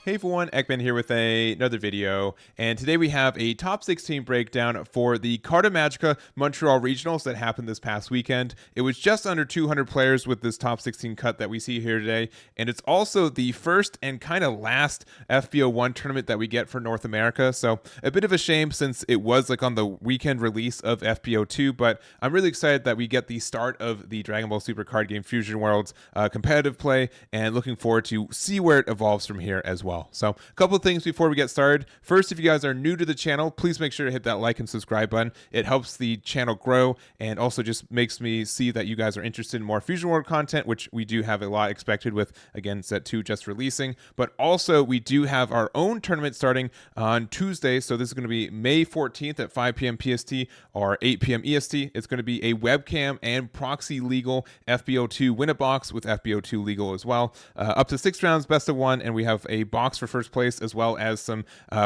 Hey everyone, Ekman here with another video, and today we have a top 16 breakdown for the Carta Magica Montreal Regionals that happened this past weekend. It was just under 200 players with this top 16 cut that we see here today, and it's also the first and kind of last FB01 tournament that we get for North America, so a bit of a shame since it was like on the weekend release of FB02, but I'm really excited that we get the start of the Dragon Ball Super card game Fusion Worlds competitive play, and looking forward to see where it evolves from here as well. So a couple of things before we get started. First, if you guys are new to the channel, please make sure to hit that like and subscribe button. It helps the channel grow and also just makes me see that you guys are interested in more Fusion World content, which we do have a lot expected with, again, Set 2 just releasing. But also, we do have our own tournament starting on Tuesday. So this is going to be May 14th at 5 p.m. PST or 8 p.m. EST. It's going to be a webcam and proxy legal FB02 win a box with FB02 legal as well. Up to 6 rounds, best of 1, and we have a box for first place as well as some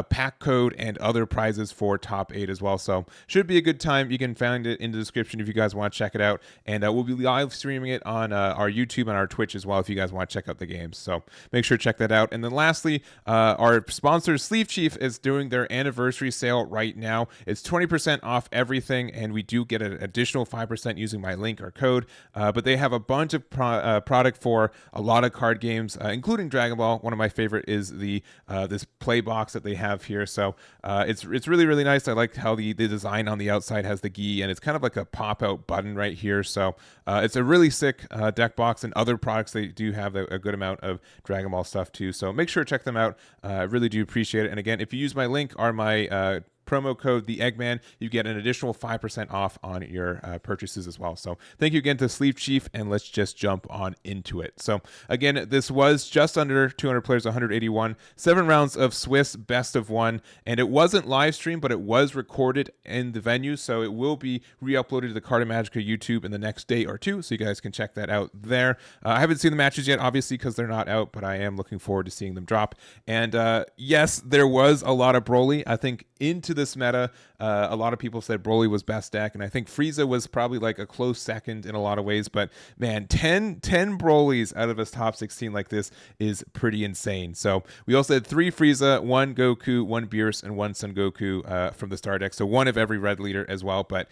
pack code and other prizes for top 8 as well. So should be a good time. You can find it in the description if you guys want to check it out, and we'll be live streaming it on our YouTube and our Twitch as well if you guys want to check out the games. So make sure to check that out. And then lastly, our sponsor Sleeve Chief is doing their anniversary sale right now. It's 20% off everything, and we do get an additional 5% using my link or code. But they have a bunch of product for a lot of card games, including Dragon Ball. One of my favorite is the this play box that they have here. So it's really nice. I like how the design on the outside has the gi, and it's kind of like a pop out button right here. So it's a really sick deck box, and other products they do have a good amount of Dragon Ball stuff too. So make sure to check them out. I really do appreciate it. And again, if you use my link or my promo code the Eggman, you get an additional 5% off on your purchases as well. So thank you again to Sleeve Chief, and let's just jump on into it. So again, this was just under 200 players, 181, 7 rounds of Swiss best of 1, and it wasn't live streamed, but it was recorded in the venue, so it will be re-uploaded to the Carta Magica YouTube in the next day or two, so you guys can check that out there. I haven't seen the matches yet, obviously, because they're not out, but I am looking forward to seeing them drop. And yes, there was a lot of Broly. I think into this meta, a lot of people said Broly was best deck, and I think Frieza was probably like a close second in a lot of ways, but man, 10 Brolys out of a top 16 like this is pretty insane. So we also had 3 Frieza, 1 Goku, 1 Beerus, and 1 Son Goku from the star deck, so 1 of every red leader as well. But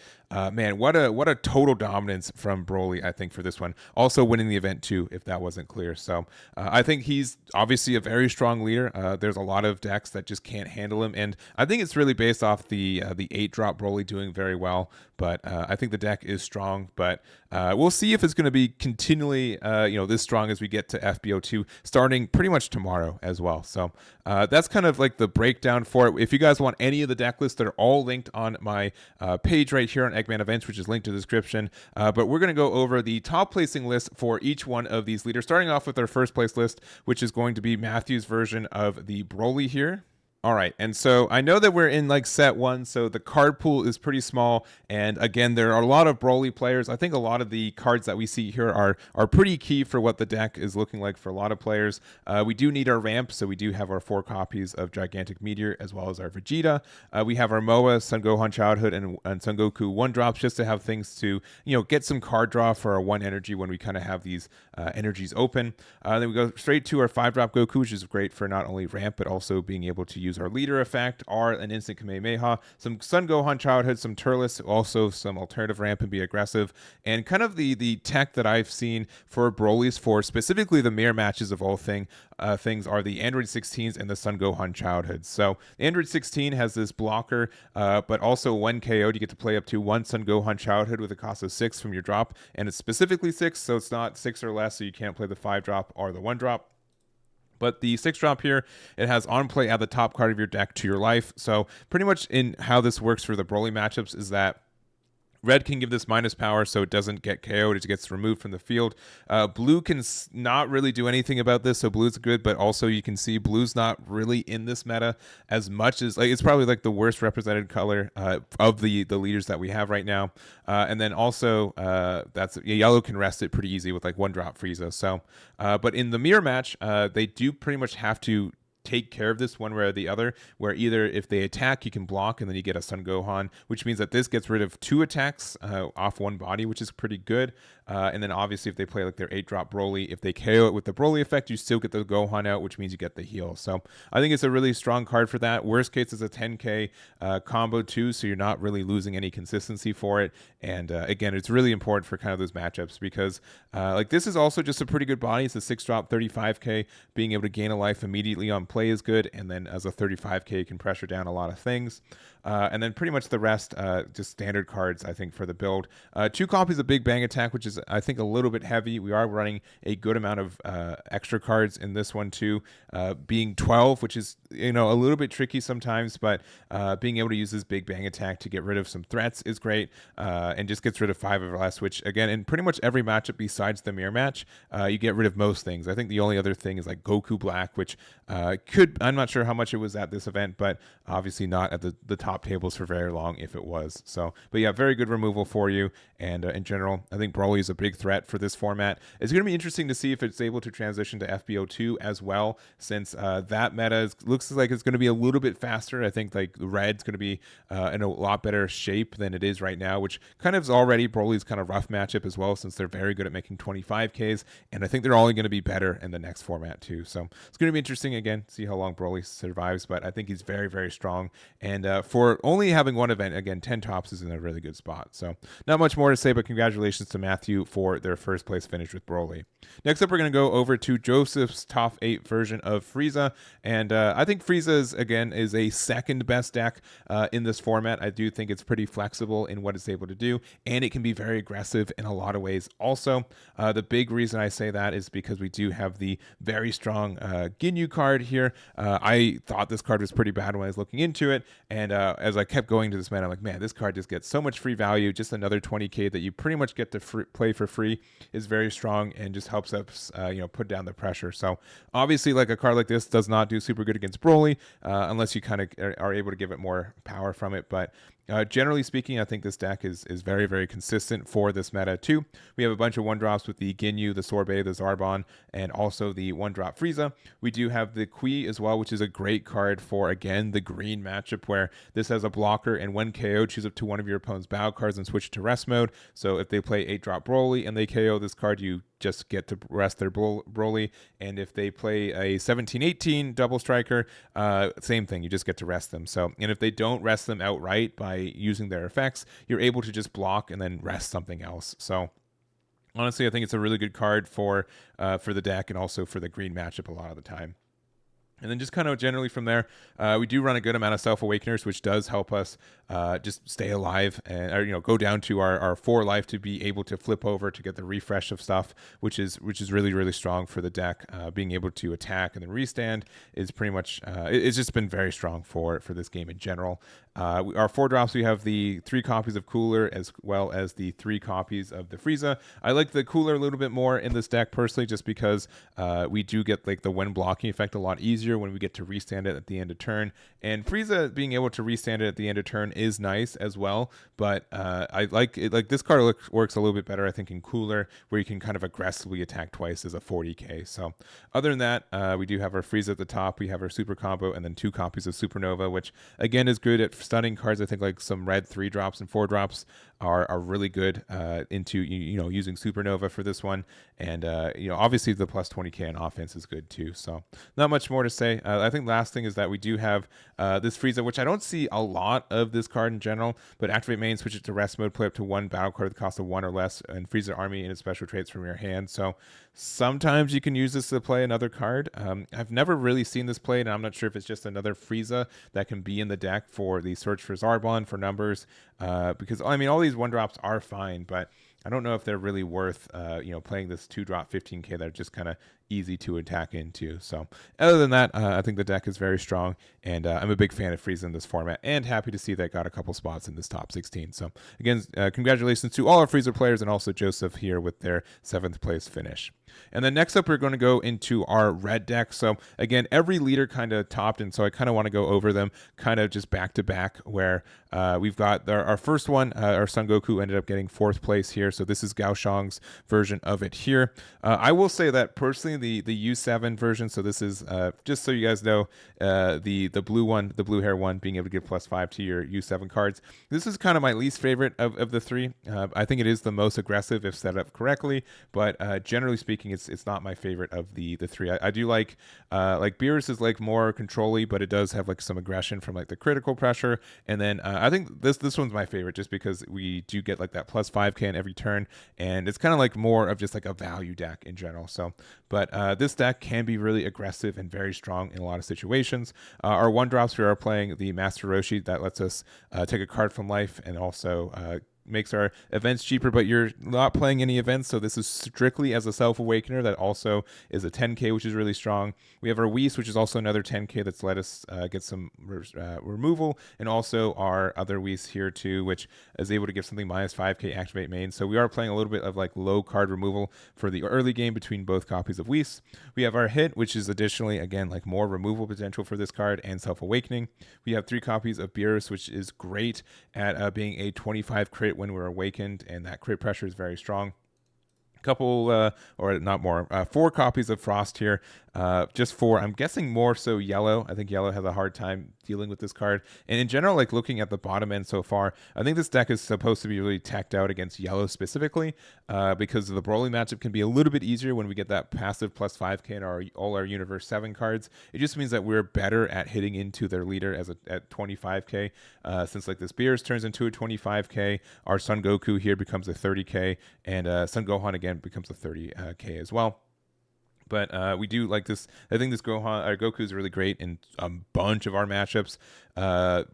man, what a total dominance from Broly, I think, for this one. Also winning the event too, if that wasn't clear. So I think he's obviously a very strong leader. There's a lot of decks that just can't handle him, and I think it's really based off the 8-drop Broly doing very well. But I think the deck is strong, but we'll see if it's going to be continually this strong as we get to FB02 starting pretty much tomorrow as well. So that's kind of like the breakdown for it. If you guys want any of the deck lists, they're all linked on my page right here on Eggman Events, which is linked to the description. But we're going to go over the top placing list for each one of these leaders, starting off with our first place list, which is going to be Matthew's version of the Broly here. All right, and so I know that we're in like set 1, so the card pool is pretty small, and again, there are a lot of Broly players. I think a lot of the cards that we see here are pretty key for what the deck is looking like for a lot of players. We do need our ramp, so we do have our 4 copies of Gigantic Meteor as well as our Vegeta. We have our MOA, Son Gohan Childhood, and Son Goku 1-drops just to have things to get some card draw for our 1 energy when we kind of have these energies open. Then we go straight to our 5-drop Goku, which is great for not only ramp but also being able to use our leader effect, or an instant Kamehameha, some Son Gohan Childhood, some Turles, also some alternative ramp and be aggressive, and kind of the tech that I've seen for Broly's for specifically the mirror matches of all things are the Aandroidd 16s and the Son Gohan Childhoods. So the Aandroidd 16 has this blocker, but also when KO'd, you get to play up to 1 Son Gohan Childhood with a cost of 6 from your drop, and it's specifically 6, so it's not 6 or less, so you can't play the 5-drop or the 1-drop. But the 6-drop here, it has on play, add the top card of your deck to your life. So pretty much in how this works for the Broly matchups is that Red can give this minus power so it doesn't get KO'd, it gets removed from the field. Blue can not really do anything about this, so blue's good, but also you can see blue's not really in this meta as much as, like, it's probably like the worst represented color of the leaders that we have right now. And then also yellow can rest it pretty easy with like 1-drop Frieza. So, but in the mirror match, they do pretty much have to take care of this one way or the other, where either if they attack, you can block and then you get a Sun Gohan, which means that this gets rid of 2 attacks off one body, which is pretty good. And then obviously if they play like their 8-drop Broly, if they KO it with the Broly effect, you still get the Gohan out, which means you get the heal. So I think it's a really strong card for that. Worst case is a 10k combo too, so you're not really losing any consistency for it. And again, it's really important for kind of those matchups because like this is also just a pretty good body. It's a 6-drop 35k. Being able to gain a life immediately on play is good, and then as a 35k you can pressure down a lot of things. And then pretty much the rest just standard cards I think for the build. 2 copies of Big Bang Attack, which is I think a little bit heavy. We are running a good amount of extra cards in this one too, being 12, which is a little bit tricky sometimes, but being able to use this Big Bang Attack to get rid of some threats is great, and just gets rid of 5 or less, which again in pretty much every matchup besides the mirror match you get rid of most things. I think the only other thing is like Goku Black, which I'm not sure how much it was at this event, but obviously not at the top tables for very long if it was. So but yeah, very good removal for you. And in general, I think Broly is a big threat for this format. It's going to be interesting to see if it's able to transition to FB02 as well, since that meta looks like it's going to be a little bit faster. I think like Red's going to be in a lot better shape than it is right now, which kind of is already Broly's kind of rough matchup as well, since they're very good at making 25Ks, and I think they're only going to be better in the next format too. So it's going to be interesting again, see how long Broly survives, but I think he's very, very strong. And for only having one event, again, 10 tops is in a really good spot. So not much more to say, but congratulations to Matthew for their first place finish with Broly. Next up, we're going to go over to Joseph's top 8 version of Frieza. And I think Frieza is a second best deck in this format. I do think it's pretty flexible in what it's able to do, and it can be very aggressive in a lot of ways also. The big reason I say that is because we do have the very strong Ginyu card here. I thought this card was pretty bad when I was looking into it, and as I kept going to this meta, I'm like, man, this card just gets so much free value. Just another 20k that you pretty much get to play for free is very strong and just helps us put down the pressure. So obviously like a card like this does not do super good against Broly unless you kind of are able to give it more power from it. But generally speaking, I think this deck is very, very consistent for this meta too. We have a bunch of 1-drops with the Ginyu, the Sorbet, the Zarbon, and also the 1-drop Frieza. We do have the Kui as well, which is a great card for, again, the green matchup, where this has a blocker, and when KO, choose up to one of your opponent's battle cards and switch it to rest mode. So if they play 8-drop Broly and they KO this card, you just get to rest their Broly, and if they play a 17-18 double striker, same thing, you just get to rest them. So, and if they don't rest them outright by using their effects, you're able to just block and then rest something else. So honestly, I think it's a really good card for the deck and also for the green matchup a lot of the time. And then just kind of generally from there, we do run a good amount of Self-Awakeners, which does help us just stay alive and go down to our 4 life to be able to flip over to get the refresh of stuff, which is really, really strong for the deck. Being able to attack and then restand is pretty much it's just been very strong for this game in general. Our 4-drops, we have the 3 copies of Cooler as well as the 3 copies of the Frieza. I like the Cooler a little bit more in this deck personally, just because we do get like the when blocking effect a lot easier when we get to restand it at the end of turn. And Frieza being able to restand it at the end of turn is nice as well, but I like it. Like this card works a little bit better, I think, in Cooler, where you can kind of aggressively attack twice as a 40k. So other than that, we do have our Frieza at the top. We have our Super Combo, and then 2 copies of Supernova, which again is good at stunning cards. I think like some red 3-drops and 4-drops are really good into using Supernova for this one. And obviously the plus 20k on offense is good too. So not much more to say. I think last thing is that we do have this Frieza, which I don't see a lot of this card in general, but activate main, switch it to rest mode, play up to 1 battle card with the cost of 1 or less, and Frieza army and its special traits from your hand. So sometimes you can use this to play another card. I've never really seen this played, and I'm not sure if it's just another Frieza that can be in the deck for the search for Zarbon for numbers, because I mean all these 1-drops are fine, but I don't know if they're really worth playing this 2-drop 15k that are just kind of easy to attack into. So other than that, I think the deck is very strong, and I'm a big fan of Frieza in this format, and happy to see that got a couple spots in this top 16. So again, congratulations to all our Frieza players, and also Joseph here with their 7th place finish. And then next up, we're going to go into our red deck. So again, every leader kind of topped, and so I kind of want to go over them kind of just back to back, where we've got our first one, our Son Goku ended up getting 4th place here. So this is Gaoshang's version of it here. I will say that personally, the U7 version, so this is, just so you guys know, the blue one, the blue hair one, being able to give +5 to your U7 cards. This is kind of my least favorite of the 3. I think it is the most aggressive if set up correctly, but generally speaking, it's not my favorite of the 3. I do like Beerus is like more control-y, but it does have like some aggression from like the critical pressure. And then I think this one's my favorite just because we do get like that +5k on every turn, and it's kind of like more of just like a value deck in general. So, but this deck can be really aggressive and very strong in a lot of situations. Our 1-drops, we are playing the Master Roshi that lets us take a card from life, and also makes our events cheaper, but you're not playing any events, so this is strictly as a self-awakener that also is a 10k, which is really strong. We have our Whis, which is also another 10k that's let us get some removal, and also our other Whis here too, which is able to give something -5k activate main. So we are playing a little bit of like low card removal for the early game between both copies of Whis. We have our Hit, which is additionally, again, like more removal potential for this card and self-awakening. We have 3 copies of Beerus, which is great at being a 25 crit when we're awakened, and that crit pressure is very strong. Couple or not more 4 copies of Frost here, just 4. I'm guessing more so yellow. I think yellow has a hard time dealing with this card, and in general, like looking at the bottom end so far, I think this deck is supposed to be really teched out against yellow specifically, because the Broly matchup can be a little bit easier when we get that passive +5k in all our Universe 7 cards. It just means that we're better at hitting into their leader at 25k, since like this Beerus turns into a 25k, our Son Goku here becomes a 30k, and Son Gohan again becomes a 30k as well. But we do like this. I think this Goku is really great in a bunch of our matchups.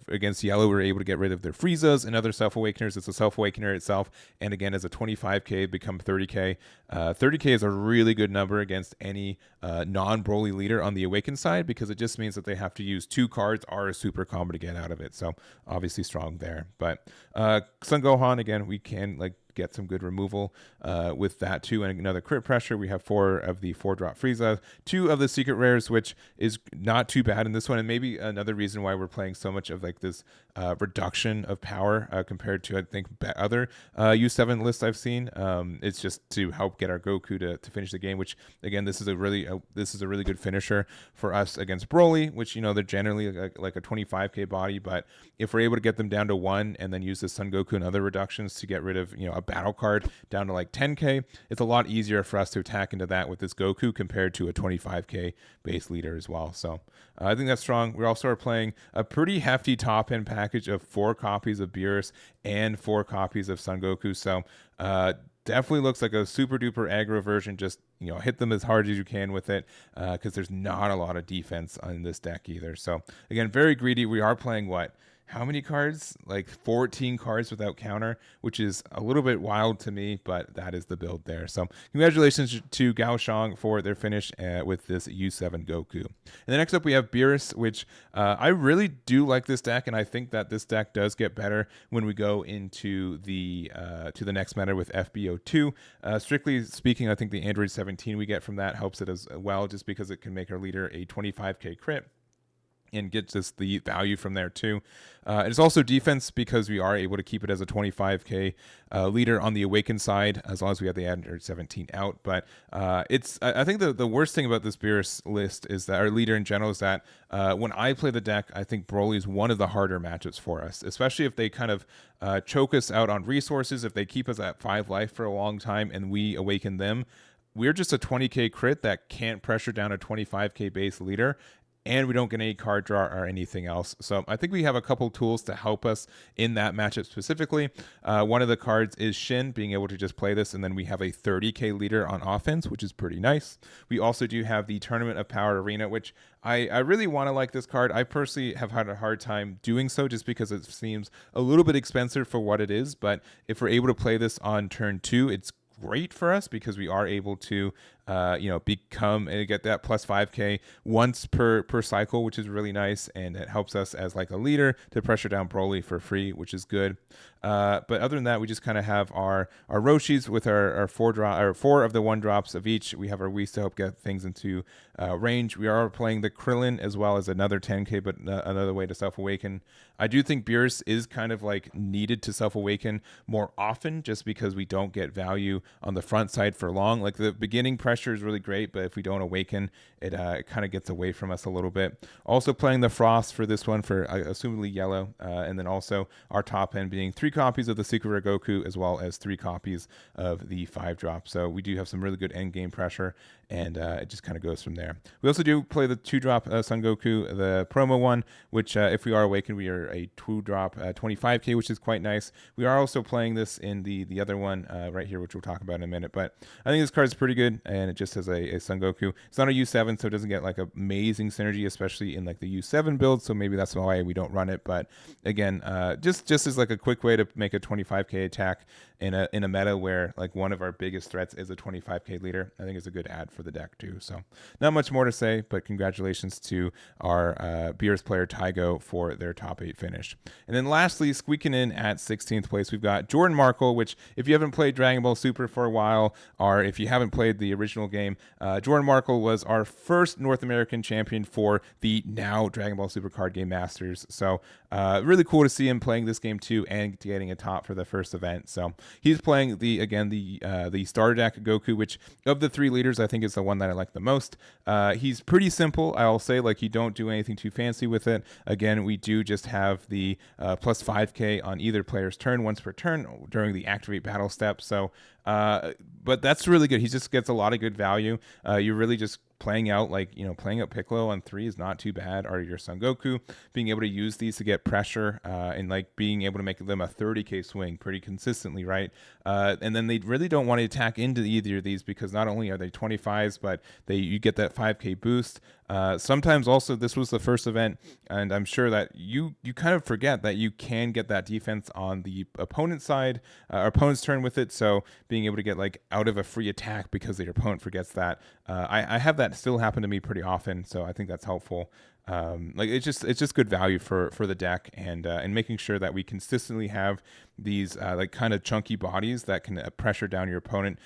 Against yellow, we're able to get rid of their Friezas and other self-awakeners. It's a self-awakener itself. And again, as a 25k, become 30k. 30k is a really good number against any non-Broly leader on the awakened side, because it just means that they have to use 2 cards or a super combo to get out of it. So obviously strong there. But Son Gohan, again, we can like get some good removal with that too, and another crit pressure. We have 4 of the 4-drop Frieza, 2 of the secret rares, which is not too bad in this one, and maybe another reason why we're playing so much of like this reduction of power compared to I think other U7 lists I've seen. It's just to help get our Goku to finish the game, which again, this is a really good finisher for us against Broly, which they're generally like a 25k body, but if we're able to get them down to 1 and then use the Son Goku and other reductions to get rid of a battle card down to like 10k, it's a lot easier for us to attack into that with this Goku compared to a 25k base leader as well. So I think that's strong. We also are playing a pretty hefty top end package of 4 copies of Beerus and 4 copies of Son Goku. So definitely looks like a super duper aggro version. Just hit them as hard as you can with it, because there's not a lot of defense on this deck either. So again, very greedy. We are playing how many cards? Like 14 cards without counter, which is a little bit wild to me, but that is the build there. So congratulations to Gaoshang for their finish with this U7 Goku. And then next up we have Beerus, which I really do like this deck, and I think that this deck does get better when we go into the to the next meta with FB02. Strictly speaking, I think the Aandroidd 17 we get from that helps it as well, just because it can make our leader a 25k crit and gets us the value from there too. It's also defense, because we are able to keep it as a 25k leader on the awakened side, as long as we have the Aandroidd 17 out. But I think the worst thing about this Beerus list is that our leader in general is that when I play the deck, I think Broly is one of the harder matchups for us, especially if they kind of choke us out on resources. If they keep us at 5 life for a long time and we awaken them, we're just a 20k crit that can't pressure down a 25k base leader, and we don't get any card draw or anything else. So I think we have a couple tools to help us in that matchup specifically. One of the cards is Shin, being able to just play this, and then we have a 30k leader on offense, which is pretty nice. We also do have the Tournament of Power Arena, which I really want to like this card. I personally have had a hard time doing so, just because it seems a little bit expensive for what it is. But if we're able to play this on turn 2, it's great for us, because we are able to become and get that plus 5k once per cycle, which is really nice, and it helps us as like a leader to pressure down Broly for free, which is good. But other than that, we just kind of have our Roshis with our 4 of the 1 drops of each. We have our Whis to help get things into range. We are playing the Krillin as well as another 10k, but another way to self-awaken. I do think Beerus is kind of like needed to self-awaken more often, just because we don't get value on the front side for long. Like the beginning pressure is really great, but if we don't awaken, it kind of gets away from us a little bit. Also playing the Frost for this one for assumedly yellow, and then also our top end being 3 copies of the Secret Rare Goku as well as 3 copies of the 5 drop. So we do have some really good end game pressure, and it just kind of goes from there. We also do play the 2 drop Son Goku, the promo one, which if we are awakened, we are a 2 drop 25k, which is quite nice. We are also playing this in the other one right here, which we'll talk about in a minute. But I think this card is pretty good, and it just has a Son Goku. It's not a U7, so it doesn't get like amazing synergy, especially in like the U7 build. So maybe that's why we don't run it. But again, just as like a quick way to make a 25k attack in a meta where like one of our biggest threats is a 25k leader, I think it's a good add for the deck too. So not much more to say, but congratulations to our Beerus player Tiago for their top 8 finish. And then lastly, squeaking in at 16th place, we've got Jordan Markle, which if you haven't played Dragon Ball Super for a while, or if you haven't played the original game, Jordan Markle was our first North American champion for the now Dragon Ball Super Card Game Masters. So really cool to see him playing this game too and getting a top for the first event. So he's playing the starter deck Goku, which of the 3 leaders I think is the one that I like the most. He's pretty simple, I'll say. Like, you don't do anything too fancy with it. Again, we do just have the plus 5k on either player's turn once per turn during the activate battle step. So but that's really good. He just gets a lot of good value. You're really just playing out playing out Piccolo on 3 is not too bad, or your Son Goku, being able to use these to get pressure and like being able to make them a 30k swing pretty consistently, right? And then they really don't want to attack into either of these, because not only are they 25s, but you get that 5k boost. Sometimes also this was the first event, and I'm sure that you kind of forget that you can get that defense on the opponent's side, opponent's turn with it. So being able to get like out of a free attack because your opponent forgets that. I have that still happen to me pretty often, so I think that's helpful. Like it's just good value for the deck, and making sure that we consistently have these like kind of chunky bodies that can pressure down your opponent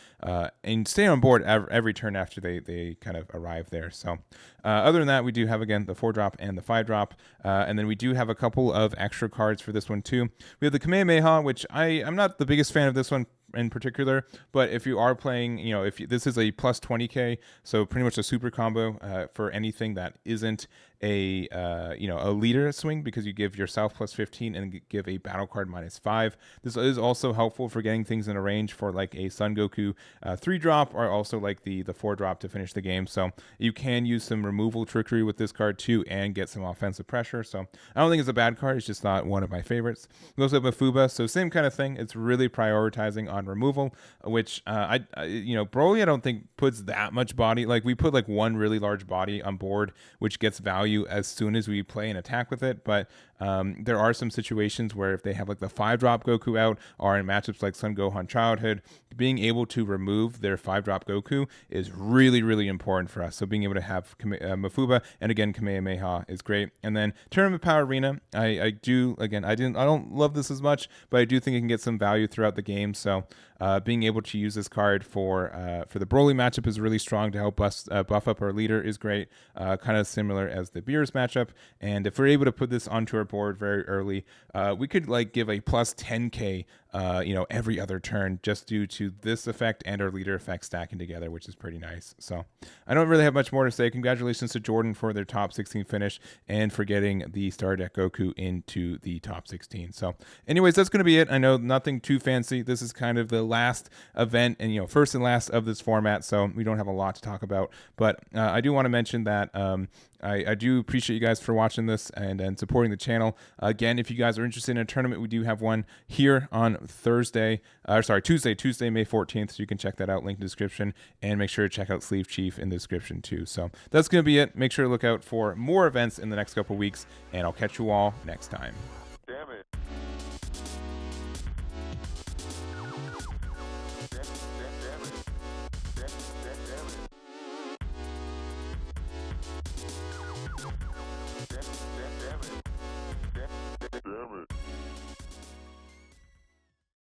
and stay on board every turn after they kind of arrive there. So other than that, we do have again the 4 drop and the 5 drop, and then we do have a couple of extra cards for this one too. We have the Kamehameha, which I'm not the biggest fan of this one in particular, but if you are playing, this is a plus 20k, so pretty much a super combo for anything that isn't a leader swing, because you give yourself plus 15 and give a battle card minus 5. This is also helpful for getting things in a range for like a Son Goku 3 drop, or also like the 4 drop to finish the game. So you can use some removal trickery with this card too and get some offensive pressure. So I don't think it's a bad card, it's just not one of my favorites. We also have Mafuba, so same kind of thing. It's really prioritizing on removal, which Broly I don't think puts that much body. Like, we put like one really large body on board, which gets value as soon as we play an attack with it. But there are some situations where if they have like the 5 drop Goku out, or in matchups like Son Gohan Childhood, being able to remove their 5 drop Goku is really, really important for us. So being able to have Mafuba and again Kamehameha is great. And then Tournament Power Arena, I don't love this as much, but I do think it can get some value throughout the game. So being able to use this card for the Broly matchup is really strong to help us buff up our leader is great, kind of similar as the Beerus matchup. And if we're able to put this onto our board very early, we could like give a plus 10k every other turn, just due to this effect and our leader effect stacking together, which is pretty nice. So I don't really have much more to say. Congratulations to Jordan for their top 16 finish and for getting the Star Deck Goku into the top 16. So anyways, that's going to be it. I know nothing too fancy. This is kind of the last event and first and last of this format, so we don't have a lot to talk about. But I do want to mention that I do appreciate you guys for watching this and supporting the channel. Again, if you guys are interested in a tournament, we do have one here on Tuesday, May 14th. So you can check that out, link in the description, and make sure to check out Sleeve Chief in the description too. So that's going to be it. Make sure to look out for more events in the next couple weeks, and I'll catch you all next time.